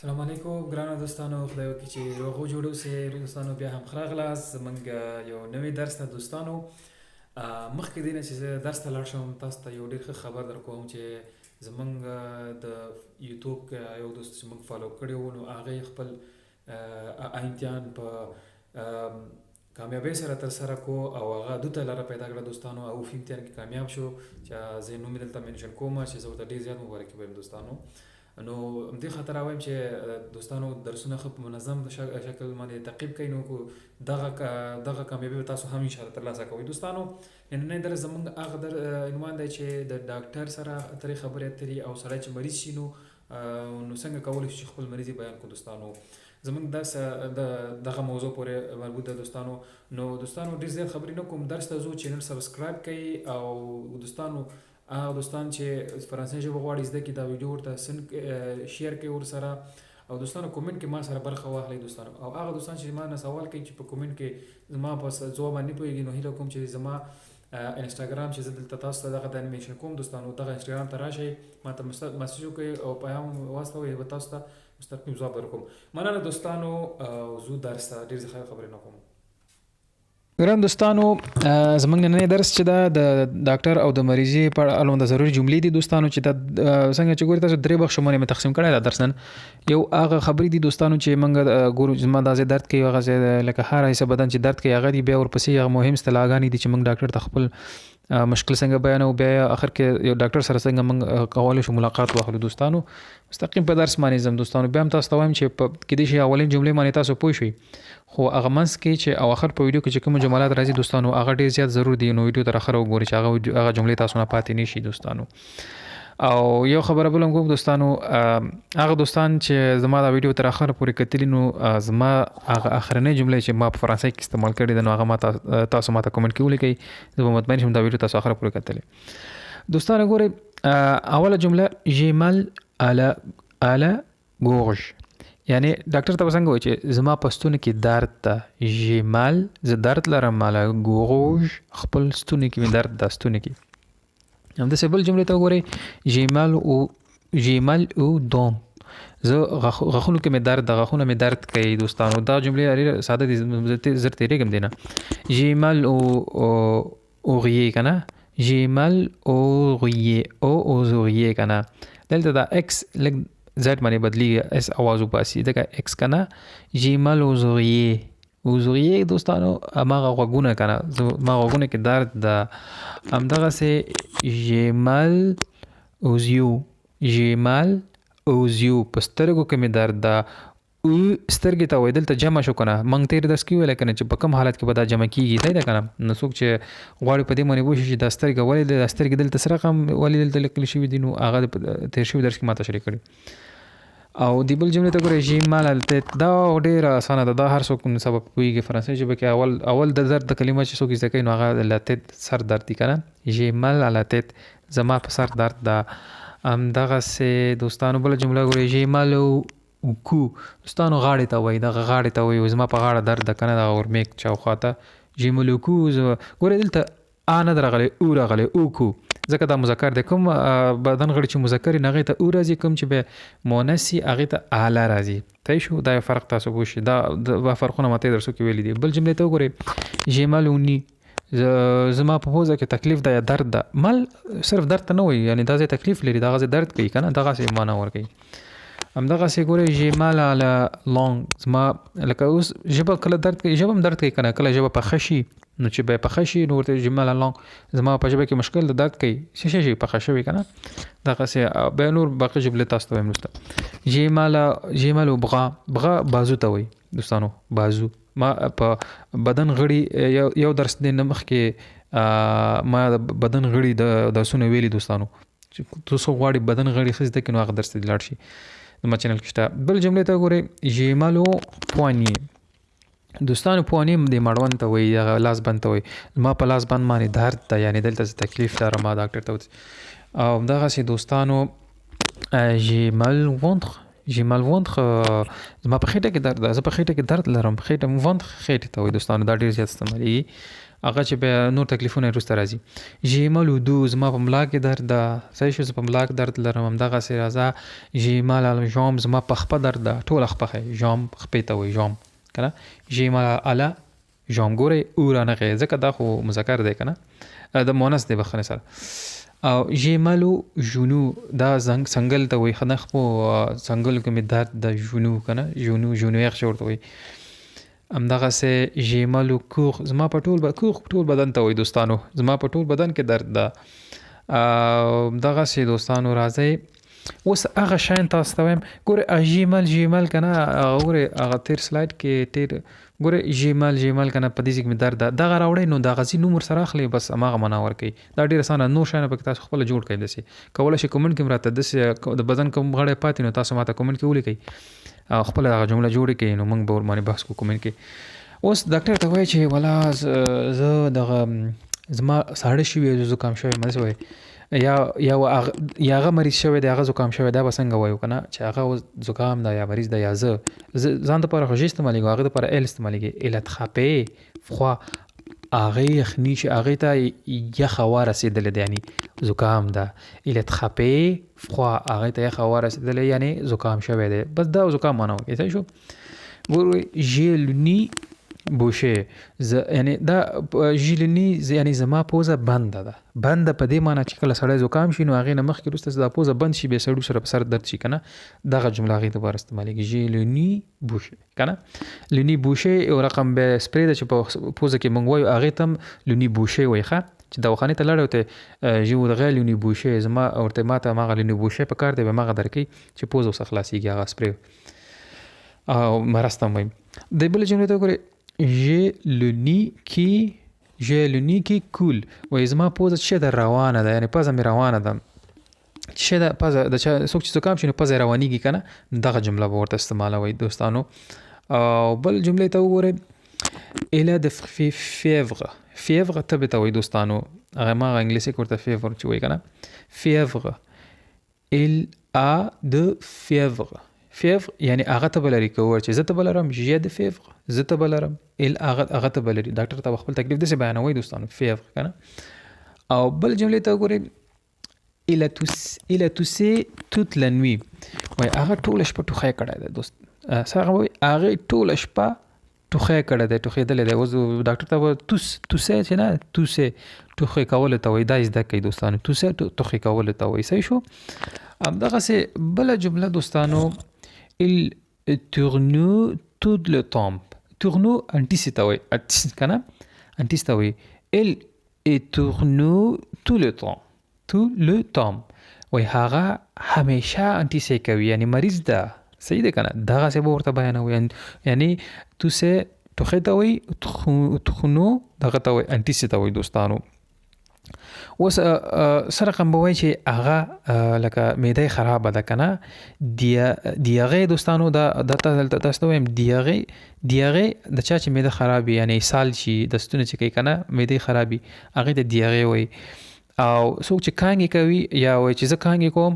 السلام علیکم ګرانو دوستانو، خدای وکړي چې روغ او جوړ اوسئ. دوستانو بیا هم ښه راغلاست زموږ یو نوی درس ته. دوستانو مخکې دی نه چې زه درس ته لاړ شم، تاسو ته یو ډېر ښه خبر در کوم چې زموږ د یوټیوب یو دوست چې موږ فالو کړی وو، نو هغې خپل امتحان په کامیابۍ سره ترسره کو او هغه دوته لاره پیدا کړه دوستانو، او په امتحان کې کامیاب شو. چې زه نوم یې دلته منشن کوم چې زه ورته ډېر زیات مبارکي وایم دوستانو. نو همدې خاطر وایم چې دوستانو درسونه ښه په منظم شکل باندې تعقیب کړئ، نو دغه کامیابي به تاسو هم انشاءالله ترلاسه کوئ. دوستانو نننی درس زموږ هغه عنوان دی چې د ډاکټر سره ترې خبرې اترې او سړی چې مریض شي نو څنګه کولی شو چې خپل مریض بیان کړو. دوستانو زموږ درس دغه موضوع پورې مربوط ده دوستانو. نو دوستانو ډېر زیات خبرې نه کوم، درس ته ځو. چینل سبسکرایب کړئ او دوستانو هغه دوستان چې فرانسوي ژبه غواړي زده کړي دا ویډیو ورته شیر کړئ ورسره، او دوستانو کومنټ کې ما سره برخه واخلئ دوستانو. او هغه دوستان چې ما نه سوال کوي چې په کومنټ کې زما په ځواب باندې نه پوهېږي، نو هیله کوم چې زما انسټاګرام چې زه دلته تاسو ته دغه د انیمیشن کوم دوستانو، دغه انسټاګرام ته راشئ، ما ته مسیج وکړئ او پیغام واستوئ، به تاسو ته مستقیم ځواب درکوم. مننه دوستانو، زو درس ته ډېر زیات خبرې نه کوم. ګران دوستانو، زموږ نننی درس چې دا د ډاکټر او د مریضي په اړه اړوند ضروري جملې دي دوستانو، چې دا څنګه چې ګورئ تاسو درې بخښو باندې مې تقسیم کړی دا درس. نن یو هغه خبرې دي دوستانو چې موږ ګورو زما دا ځای درد کوي، هغه ځای لکه هر حصه بدن چې درد کوي هغه دي. بیا ورپسې هغه مهم اصطلاحګانې دي چې موږ ډاکټر ته خپل مشکل څنګه بیانو، بیا اخر کې یو ډاکټر سره څنګه موږ کولی شو ملاقات واخلو. دوستانو مستقیم په درس باندې ځم دوستانو. بیا هم تاسو ته وایم چې په کېدای شي اولین جملې باندې تاسو پوه شئ، خو هغه منځ کې چې او اخر په ویډیو کې چې کوم جملات راځي دوستانو هغه ډېر زیات ضرور دي، نو ویډیو تر اخره وګورئ چې هغه جملې تاسو نه پاتې نه شي دوستانو. او یو خبره بل هم کوم دوستانو، هغه دوستان چې زما دا ویډیو تر اخره پورې کتلي، نو زما هغه اخرنۍ جملې چې ما په فرانسوي کې استعمال کړې ده، نو هغه ما تاسو ما ته کومنټ کې ولیکئ، زه به مطمئن شم دا ویډیو تاسو اخره پورې کتلې. دوستانو ګورئ، اوله جمله j'ai mal à la gorge، یعنی ډاکټر ته څنګه وایي چې زما په ستوني کې درد ده، j'ai mal زه درد لرم، à la gorge خپل ستوني کې مې درد ده، ستوني کې. همداسې بل جملې ته وګورئ، j'ai mal au dents، زه غاښونو کې مې درد ده، غاښونه مې درد کوي. دوستانو دا جملې ډېرې ساده دي، زر تېرېږم دی نه. j'ai mal au oreiller که نه، j'ai mal aux oreiller که نه. دلته دا اکس لږ زیډ باندې بدلیږي، اس اواز وباسي، دغه اکس که نه. j'ai mal aux oreiller دوستانو هماغه غوږونه که نه، زما غوږونه کې درد ده. همدغسې j'ai mal aux yeux په سترګو کې مې درد ده. سترګې ته وایي دلته جمع شو که نه، موږ تېر درس کې ویلی که نه چې په کوم حالت کې به دا جمع کېږي، دی ده که نه. نو څوک چې غواړي په دې باندې پوه شي چې دا سترګه ولې ده، دا سترګې دلته څه رقم ولې دلته لیکل شوي دي، نو هغه تېر شوي درس کې ما ته شریک کړي. او دی بل جملې ته ګورئ، j'ai mal à la tête، دا ډېره اسانه ده، دا هر څوک سبب پوهېږي. فرانسوي ژبه کې اول د درد د کلمه چې څوک زده کوي نو هغه la tête سر درد دي که نه. j'ai mal à la tête زما په سر درد ده. همدغسې دوستانو بله جمله ګورئ، j'ai mal au cou، دوستانو غاړې ته وایي، دغه غاړې ته وایي زما په غاړه درد ده که نه، دغه ورمیک شاوخوا ته. j'ai mal au cou ګورئ دلته ا نه ده راغلی، او راغلی، او کو، ځکه دا مذکر دی. کوم بدن غړي چې مذکر وي هغې ته او راځي، کوم چې به مؤنث وي هغې ته اله راځي. طی شو، دا یو فرق تاسو پوه شئ، دا فرقونه ما ته درسو کې ویلي دي. بل جملې ته وګورئ، j'ai mal au nez، زما په پوزه کې تکلیف ده یا درد ده. مل صرف درد ته نه وایي، یعنی دا ځای تکلیف لري، دغه ځای درد کوي که نه، دغسې معنا ورکوي. همدغسې ګورئ، j'ai mal à la langue، زما لکه اوس ژبه کله درد کوي، ژبه هم درد کوي که نه، کله ژبه پخه شي نو چې به پخه شي نو ورته j'ai mal à la langue، زما په ژبه کې مشکل د درد کوي، څه شي پخه شوي که نه. دغسې بیا نور باقي جملې تاسو ته وایم وروسته. j'ai mal au bras بازو ته وایي دوستانو، بازو. ما په بدن غړي یو درس دی نه مخکې ما د بدن غړي د درسونه ویلي دوستانو، چې تاسو غواړئ بدن غړي ښه زده کړئ نو هغه درس ته لاړ شي، زما چینل کې شته. بل جملې ته ګورئ، j'ai mal au poignet، دوستانو پوانې د مړوند ته وایي، هغه لاس بند ته وایي، زما په لاس بند باندې درد ده، یعنی دلته تکلیف لرم، ما ډاکټر ته وځي. او همدغسې دوستانو j'ai mal au ventre، زما په خېټه کې درد ده، زه په خېټه کې درد لرم، خېټه ventre خېټې ته وایي دوستانو، دا ډېر زیات استعمالېږي. هغه چې به نور تکلیفونه وروسته راځي. ژیمل دو زما په ملا کې درد ده، صحیح شو، زه په ملا کې درد لرم. همدغسې راځه ژیمل ژام زما په خپه درد ده، ټوله خپه ژام خپې ته وایي ژام که نه. ژیمل اله ژام ګورئ او رانغې، ځکه دا خو مذکر دی که نه، د مؤنث دی بخښنې سره. او ژیملو ژونو دا څنګل ته وایي، ښه نه خپو څنګلو کې مې درد ده ژونو که نه، ژونو یخ چې ورته وایي. همدغسې ژیملو کوخ زما په ټول بدن ته وایي دوستانو، زما په ټول بدن کې درد ده. همدغسې دوستانو راځئ اوس هغه شیان تاسو ته وایم. ګورئ ژیمل که نه، ګورئ هغه تیر سلایډ کې ګورئ ژیمل که نه په دې ځای کې مې درد ده، دغه راوړئ نو د غذي نوم ورسره اخلئ، بس هماغه معنا ورکوي. دا ډېر اسانه، نور شیان پکې تاسو خپله جوړ کړئ. داسې کولی شئ کومنټ کې هم راته داسې د بدن کوم غړی پاتې نو تاسو ماته کومنټ کې ولیکئ، خپله هغه جمله جوړې کړئ، نو موږ به ورباندې بحث کوو کومنټ کې. اوس ډاکټر ته وایي چې ولا زه دغه زما ساړه شوي، زکام شوی، داسې وایي، یا هغه مریض شوی دی، هغه زکام شوی دی، به څنګه وایو که نه چې هغه زکام ده یا مریض ده، یا زه ځان دپاره خو ژ استعمالېږو، هغه دپاره ایل استعمالېږي. ایل اتخاپې فخوا هغې یخني چې هغې ته یخ هوا رسېدلې ده، یعنې زکام ده. ایل اتخاپې فخوا هغې ته یخ هوا رسېدلې یعنې زکام شوی دی، بس دا زکام معنا ورکوي. صحیح شو. ګورئ ژیلني بوشه یعنی دا ژیلني یعنی زما پوزه بنده ده. بنده په دې معنی چې کله سړی زکام شي نو هغې نه مخکې وروسته دا پوزه بند شي، بیا سړي سره په سر درد شي که نه، دغه جمله هغې دپاره استعمالېږي ژیلني بوشه که نه. لني بوشه یو رقم به سپری ده چې په پوزه کې موږ وایو، هغې ته هم لني بوشه وایي. ښه چې دواخانې ته لاړی ورته ژیو دغه لني بوشه، زما ورته ما ته هماغه لني بوشه په کار دی، به هماغه درکوي چې پوزه ورڅخه خلاصېږي، هغه سپری او مرسته هم وایي. د بلې جملې ته وګورئ، ژیلني کی کول وایي زما پوزه چې ده روانه ده، یعنې پزه مې روانه ده. چې ده پزه د چا څوک چې زکام شي نو پزه یې روانېږي که نه، دغه جمله به ورته استعمالوئ دوستانو. او بل جملې ته وګورئ، ایله د فیوغ تبې ته وایي دوستانو، هغه هماغه انګلیسي کې ورته فیور چې وایي که نه، فیوغ ایل ا د فیوغ یعنی هغه ته به لري، که ووایي چې زه ته به لرم ژ د فیوغ، زه ته به لرم ایل هغه ته به لري. ډاکټر ته به خپل تکلیف داسې بیانوي دوستانو، فیوغ که نه. او بل جملې ته وګورئ، ایله توسې توت لنوي وایي هغه ټوله شپه ټوخی کړی دی دوست. هغه وایي هغې ټوله شپه ټوخی کړی دی، ټوخېدلی دی. اوس ډاکټر ته به توسې چې نه، توسې ټوخی کولو ته وایي، دا زده کوي دوستانو، توسې ټوخی کولو ته وایي. صحیح شو. همدغسې بله جمله دوستانو، il tourne tout le temps. tourne انټیس ته وایي، انټیس که نه، انټیس ته وایي. il tourne tout le temps وایي هغه همیشه انټیسې کوي، یعنی مریض ده. صحیح ده که نه، دغسې به ورته بیانوي، یعنی توسې ټوخې ته وایي، تخنو دغه ته وایي، انټیسې ته وایي دوستانو. اوس څه رقم به وایي چې هغه لکه معده خرابه ده که نه، دیاغې دوستانو، دا تاسو ته وایم دیاغې د چا چې معده خراب وي، یعنی اسهال شي، دستونه چې کوي که نه، معده خراب وي، هغې ته دیاغې وایي. او څوک چې کانګې کوي یا وایي چې زه کانګې کوم،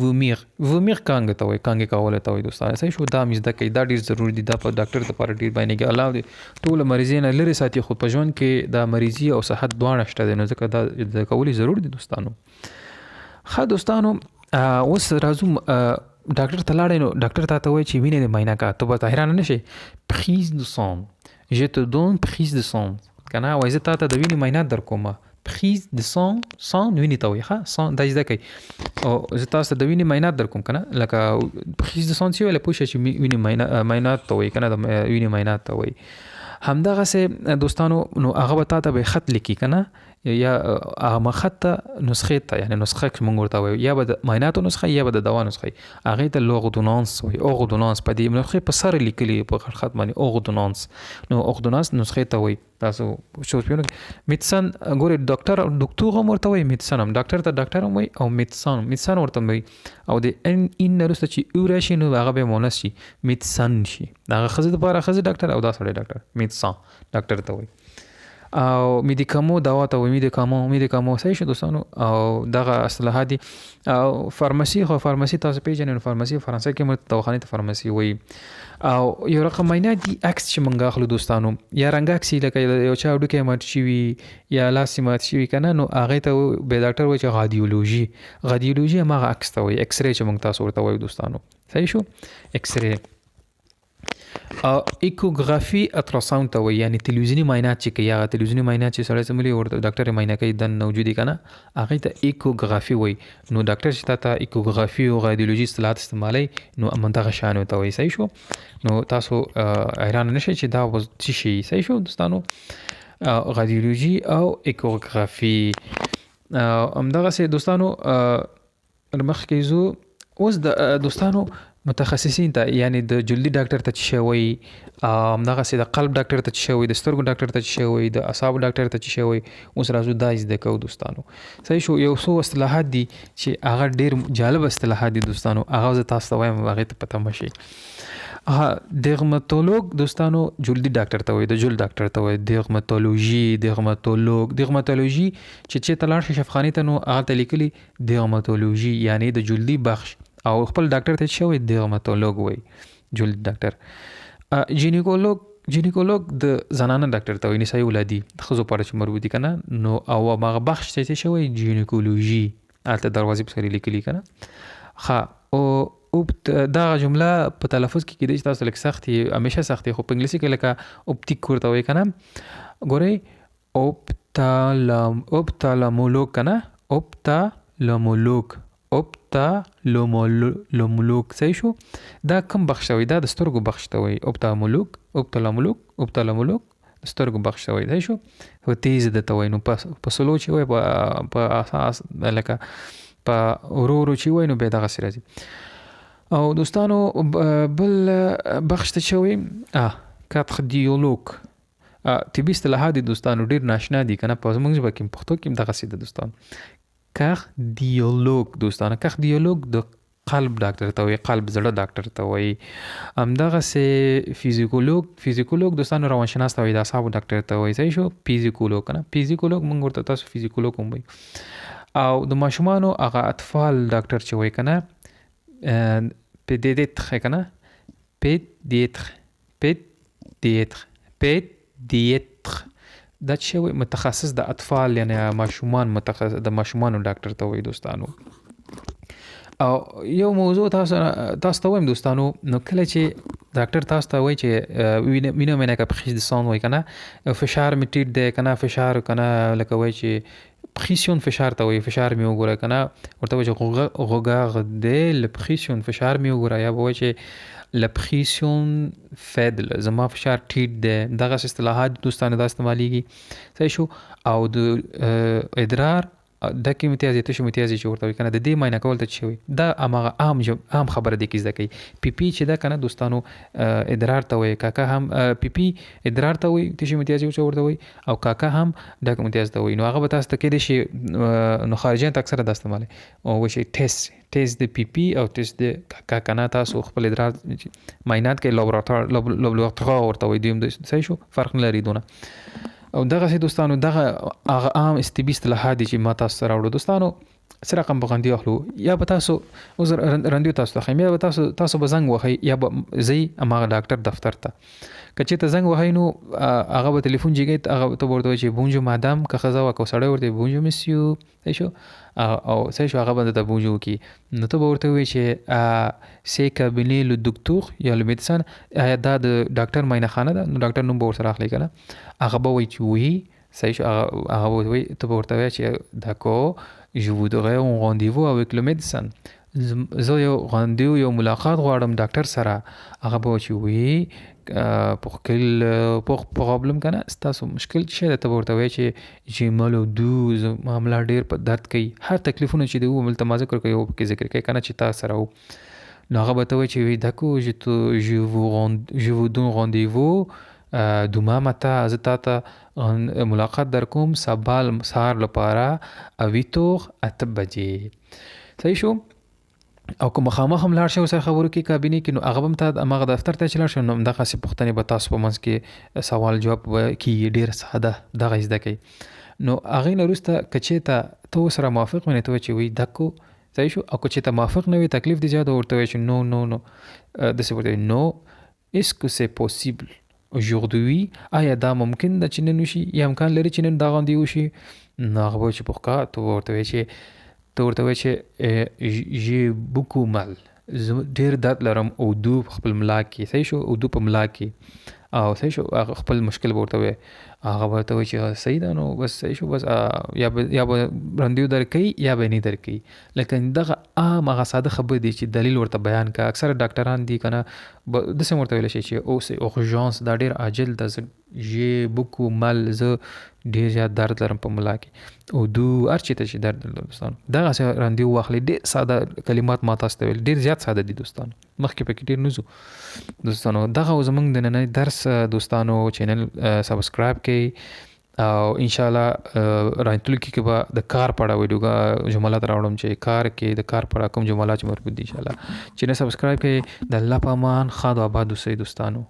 وومیغ کانګې ته وایي، کانګې کولو ته وایي دوستانو. صحیح شو. دا مې زده کوي، دا ډېر ضروري دي، دا په ډاکټر دپاره ډېر بیانېږي. الله دې ټوله مریضۍ نه لرې ساتي، خو په ژوند کې دا مریضي او صحت دواړه شته دی، نو ځکه دا زده کول ضرور دي دوستانو. ښه دوستانو، اوس راځو ډاکټر ته لاړی، نو ډاکټر ته وایي چې وینې دې معاینه کړه. ته به حیرانه نه شې، پریز د سان، ژ ته دون پریز د سان که نه، وایي زه تا ته د وینې معاینات در کوم. پریز د سان وینې ته وایي. ښه سان دا زده کوي، او زه تاسو ته د وینې معاینات در کوم که نه، لکه پریز د سان چې ویله پوه شه چې وینې معاینات ته وایي که نه، د وینې معاینات ته وایي. همدغسې دوستانو، نو هغه به تا ته به خط لیکي که نه، یا هغه خط ته نسخې ته، یعنی نسخه چې موږ ورته وایو، یا به د معایناتو نسخه یا به د دوا نسخه، هغې ته لوغدونانس وایي. اوغدونانس په دې نسخې په سر لیکلي په خط باندې، اوغدونانس. نو اوغدونانس نسخې ته وایي. تاسو شوسپیونه میدسن ګورئ، ډاکټر هم ورته وایي، میدسن هم ډاکټر ته ډاکټر هم وایي، او میدسن ورته وایي. او د ان نه وروسته چې او راشي نو هغه به مؤنث شي، میدسن شي. د هغه ښځې دپاره ښځې ډاکټر، او دا سړی ډاکټر، میدسن ډاکټر ته وایي. او میدیکامو دوا ته وایي، میدیکامو صحیح شو دوستانو. او دغه اصطلاحات دي. او فارماسي تاسو پیژنئ، فارماسي فرانسه کې موږ دواخانې ته فارماسي وایي. او یو رقم معاینات دي عکس چې موږ اخلو دوستانو، یا رنګ عکس لکه یو چا وډوکی مات شوي یا لاس مات شوي کنه، نو هغه ته به ډاکټر وایي چې رادیولوژي هغه عکس ته وایي، ایکس رې چې موږ تاسو ورته وایو دوستانو. صحیح شو، ایکس رې. او ایکوګرافي الټراساوند ته وایي، یعنی تلویزیونی معاینات چې کوي، هغه تلویزیونی معاینات چې سړی سملی ورته ډاکټر معاینه کوي د موجودي کنه، هغه ته ایکوګرافي وایي. نو ډاکټر چې تا ایکوګرافي او رادیولوژي اصطلاحات استعمالوي نو منطقه شان ته وایي. صحیح شو. نو تاسو حیران نشئ چې دا څه شي. صحیح شو دوستانو. رادیولوژي او ایکوګرافي همدغه سه دوستانو مخکې زو. اوس د دوستانو متخصصین ته، یعنی د جلدی ډاکټر ته چې شوی، همدغه سه د قلب ډاکټر ته چې شوی، د سترګو ډاکټر ته چې شوی، د اعصاب ډاکټر ته چې شوی. اوس راځو دا زده کوو دوستانو. صحیح شو. یو څو اصطلاحات دي چې هغه ډیر جالب اصطلاحات دي دوستانو، هغه زه تاسو ته وایم هغه ته پته مشي. درماتولوژ دوستانو جلدی ډاکټر ته وایي، د جلد ډاکټر ته وایي درماتولوژي چې تلاړ شي شفاخانه ته نو هغه ته لیکلي درماتولوژي، یعنی د جلدی بخش. او خپل ډاکټر ته شوی درماتولوژ وایي، جلد ډاکټر. جینیکولوژ د زنانه ډاکټر ته وایي، نسایي ولادي د ښځو په اړه چې مربوطي کنه. نو او هغه بخش چې شوی جینیکولوژي، هلته دروازې په سر لیکلي کنه. او دا جمله په تلفظ کې کېدای چې تاسو لږ سختي، همیشه سختي، خو په انګلیسي کې لکه اوپټیک ورته وایي کنه. ګورئ اوپتالمولوژ کنه، اوپتالمولوژ. صحیح شو. دا کوم بخش وي؟ دا د سترګو بخش ته وي. اوپتالمولوژ د سترګو بخش ته وي. صحیح شو. هو تیز د ته وي. نو په سلو چې وي په اساس لکه په ورو چې وي نو به دغه سره راځي. او دوستانو بل بخش ته شوی کاتردیولوژ. طبي اصطلاحات دي دوستانو ډیر ناشنا دي کنه، په زموږ ژبه کې پښتو کې دغه سیده دوستانو. کاردیولوژ دوستانو، کاردیولوژ د قلب ډاکټر ته وایي، قلب زړه ډاکټر ته وایي. همدغه سه فزیکولوژ دوستانو روانشناس ته وایي، د اعصابو ډاکټر ته وایي. صحیح شو. فزیکولوژ کنه، فزیکولوژ موږ ورته تاسو فزیکولوژ هم وایي. او د ماشومانو هغه اطفال ډاکټر چې وایي کنه پediatr کنه، پediatr دا چې وایي متخصص د اطفال، یعنی ماشومان، متخصص د ماشومانو ډاکټر ته وایي دوستانو. او یو موضوع تاسو ته وایم دوستانو، نو کله چې ډاکټر تاسو ته وایي چې وینه مینه کا پخیز د سون وایي کنه، فشار میټیټ دی کنه، فشار کنه لکه وایي چې پریسیون فشار ته وایي، فشار می وګوره کنه، ورته وایي چې غوګاغ دی لپریسیون فشار می وګوره، یا وایي چې لپریسیون فیدل زما فشار ټیټ دی. دغه اصطلاحات دوستانو دا استعمالیږي. صحیح شو. او د ادرار د کې امتیازي ته شو امتیازي چې ورته وي کنه، د دې معاینه کول ته شوی دا هغه عام خبره دی کې زده کوي. پی پی چې دا کنه دوستانو ادرار ته وي، کاکا هم پی پی ادرار ته وي، ته شو امتیازي ورته وي، او کاکا هم د امتیاز ته وي. نو هغه به تاسو ته کې شي، نو خارجيان اکثره د استعمالي او وشي ټیسټ د پی پی او ټیسټ د کاکا کنه. تاسو خپل ادرار معاینات کې لابراتوار ورته وي، دویم صحیح شو، فرق نه لري دونه. او دغه سي دوستانو دغه عام استبي اصطلاحات دي چې ما تاسو سره وړو دوستانو. سره رقم بغاندي اخلو، یا به تاسو وزر رندیو تاسو ته خیم، یا به تاسو به زنګ وهي، یا به زی امغه ډاکټر دفتر ته کچې ته زنګ وهي، نو هغه به ټلیفون جګی، هغه ته ورته وي چې بونجو مادام که خزا وکاو سړی ورته بونجو مسیو. صحیح شو. او صحیح شو. هغه به ته بونجو کی، نو ته ورته وي چې سی کابینې له دکتور یا له میډیسن، دا د ډاکټر معاینه خانه ده، نو ډاکټر نوم به ورسره اخلي کنه. هغه به وي چې وی صحیح شو. هغه به وي ته ورته وي چې داکو je voudrais un rendez-vous avec le médecin. زه یو غوندیو یو ملاقات غواړم ډاکټر سره. هغه به چې وی pour quel problème کنه، ستاسو مشکل څه ده، ته ورته وی چې j'ai mal au dos، معاملہ ډیر په درد کوي، هر تکلیفونه چې دی و ملته ما ذکر کوي او کې ذکر کوي کنه چې تاسو سره و. نو هغه به ته وی چې وی داکو je vous donne rendez-vous دوما متا، از تا ته ملاقات در کوم سبال سهار لپاره اویتو 8 بجې. صحیح شو. او که مخامخ هم لاړ شي او سره خبرو کې کابینه کې، نو هغه هم ته هغه دفتر ته چې لاړ شي نو همدغه سې پوښتنې به تاسو په منځ کې سوال جواب کېږي، ډېر ساده دغه زده کوي. نو هغې نه وروسته که چېرته ته ورسره موافق وي نو ته وایې چې وایي دکو صحیح شو، او که چېرته موافق نه وي تکلیف دې زیات ورته وایې چې نو نو نو داسې ورته وایي نو est-ce que c'est possible aujourd'hui، آیا دا ممکن ده چې نن وشي یا امکان لري چې نن دا غوندې وشي؟ نو هغه به وایي چې پوښکا ته ورته وایې چې j'ai beaucoup mal، زه ډېر درد لرم، اردو په خپل ملا کې صحیح شو، اردو په ملا کې او صحیح شو، هغه خپل مشکل به ورته وایي. هغه به ورته وایي چې صحیح ده نو بس صحیح شو، بس یا به رندیو درکوي یا به نه درکوي. لکه دغه عام هغه ساده خبرې دي چې دلیل ورته بیان کا. اکثره ډاکټران دي که نه داسې ورته ویلی شي چې او سې اورژانس دا ډېر عاجل ده، j'ai beaucoup mal، زه ډېر زیات درد لرم په ملا کې، اردو هر چېرته چې درد لرم دوستانو. دغسې رندیو واخلئ، ډېر ساده کلمات ما تاسو ته ویل، ډېر زیات ساده دي دوستانو، مخکې پکې ډېر نه ځو دوستانو. دغه زموږ د نننۍ درس دوستانو چینل سبسکرایب کړئ او انشاءالله راتلونکي کې به د کار په اړه ویډیو جملات راوړم چې کار کې د کار په اړه کوم جملات چې مربوط دي انشاءالله. چې نه سبسکرایب کړئ، د الله په امان، ښاد و آباد اوسئ دوستانو.